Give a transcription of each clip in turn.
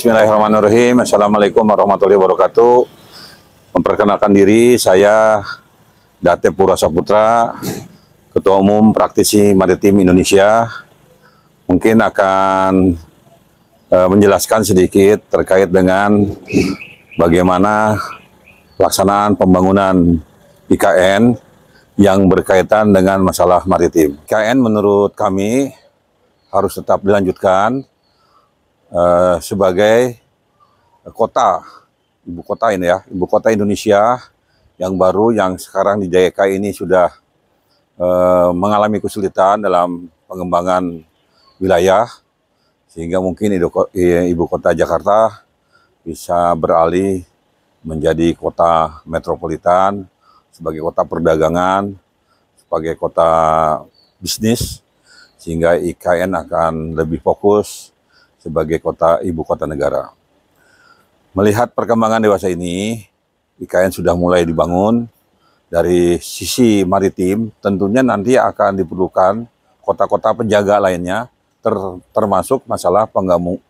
Bismillahirrahmanirrahim. Assalamualaikum warahmatullahi wabarakatuh. Memperkenalkan diri, saya Date Pura Saputra, Ketua Umum Praktisi Maritim Indonesia. Mungkin akan menjelaskan sedikit terkait dengan bagaimana pelaksanaan pembangunan IKN yang berkaitan dengan masalah maritim. IKN menurut kami harus tetap dilanjutkan sebagai kota, ibu kota ini ya, ibu kota Indonesia yang baru, yang sekarang di JKI ini sudah mengalami kesulitan dalam pengembangan wilayah, sehingga mungkin ibu kota Jakarta bisa beralih menjadi kota metropolitan, sebagai kota perdagangan, sebagai kota bisnis, sehingga IKN akan lebih fokus sebagai ibu kota negara. Melihat perkembangan dewasa ini, IKN sudah mulai dibangun. Dari sisi maritim, tentunya nanti akan diperlukan kota-kota penjaga lainnya, termasuk masalah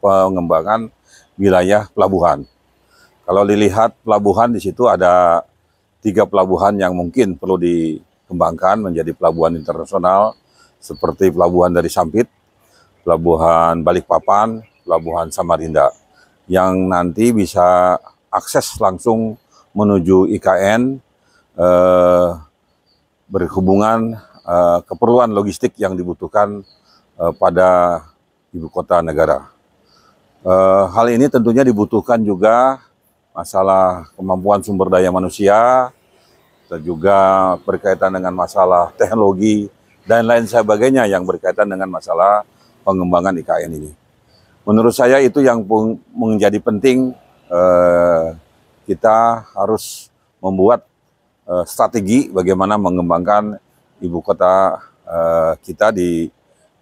pengembangan wilayah pelabuhan. Kalau dilihat pelabuhan, di situ ada 3 pelabuhan yang mungkin perlu dikembangkan menjadi pelabuhan internasional, seperti pelabuhan dari Sampit, Pelabuhan Balikpapan, Pelabuhan Samarinda, yang nanti bisa akses langsung menuju IKN berhubungan keperluan logistik yang dibutuhkan pada ibu kota negara. Hal ini tentunya dibutuhkan juga masalah kemampuan sumber daya manusia, dan juga berkaitan dengan masalah teknologi, dan lain sebagainya yang berkaitan dengan masalah pengembangan IKN ini. Menurut saya itu yang menjadi penting. Kita harus membuat strategi bagaimana mengembangkan ibu kota kita di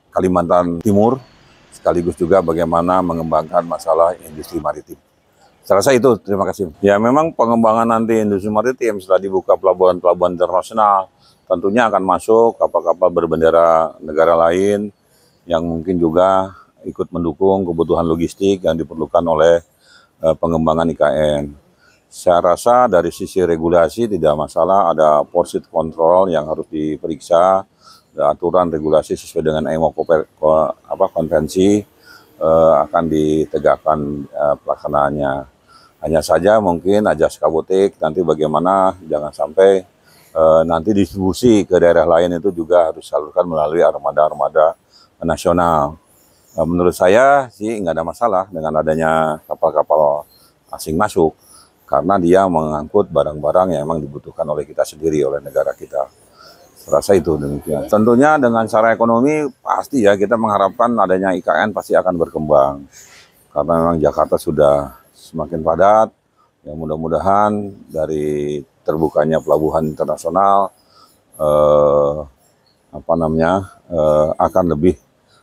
Kalimantan Timur, sekaligus juga bagaimana mengembangkan masalah industri maritim. Saya rasa itu, terima kasih. Ya, memang pengembangan nanti industri maritim setelah dibuka pelabuhan-pelabuhan internasional, tentunya akan masuk kapal-kapal berbendera negara lain yang mungkin juga ikut mendukung kebutuhan logistik yang diperlukan oleh pengembangan IKN. Saya rasa dari sisi regulasi tidak masalah, ada port control yang harus diperiksa, ada aturan regulasi sesuai dengan IMO konvensi akan ditegakkan pelaksanaannya. Hanya saja mungkin ajas kabotik nanti bagaimana jangan sampai nanti distribusi ke daerah lain itu juga harus disalurkan melalui armada-armada nasional. Menurut saya sih nggak ada masalah dengan adanya kapal-kapal asing masuk, karena dia mengangkut barang-barang yang memang dibutuhkan oleh kita sendiri, oleh negara kita. Saya rasa itu demikian. Tentunya dengan secara ekonomi pasti ya kita mengharapkan adanya IKN pasti akan berkembang, karena memang Jakarta sudah semakin padat. Ya, mudah-mudahan dari terbukanya pelabuhan internasional akan lebih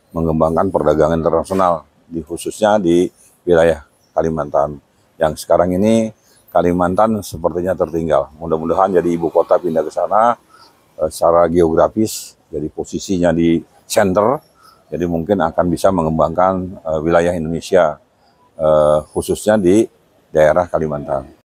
mengembangkan perdagangan internasional, khususnya di wilayah Kalimantan. Yang sekarang ini Kalimantan sepertinya tertinggal. Mudah-mudahan jadi ibu kota pindah ke sana secara geografis, jadi posisinya di center, jadi mungkin akan bisa mengembangkan wilayah Indonesia, khususnya di daerah Kalimantan.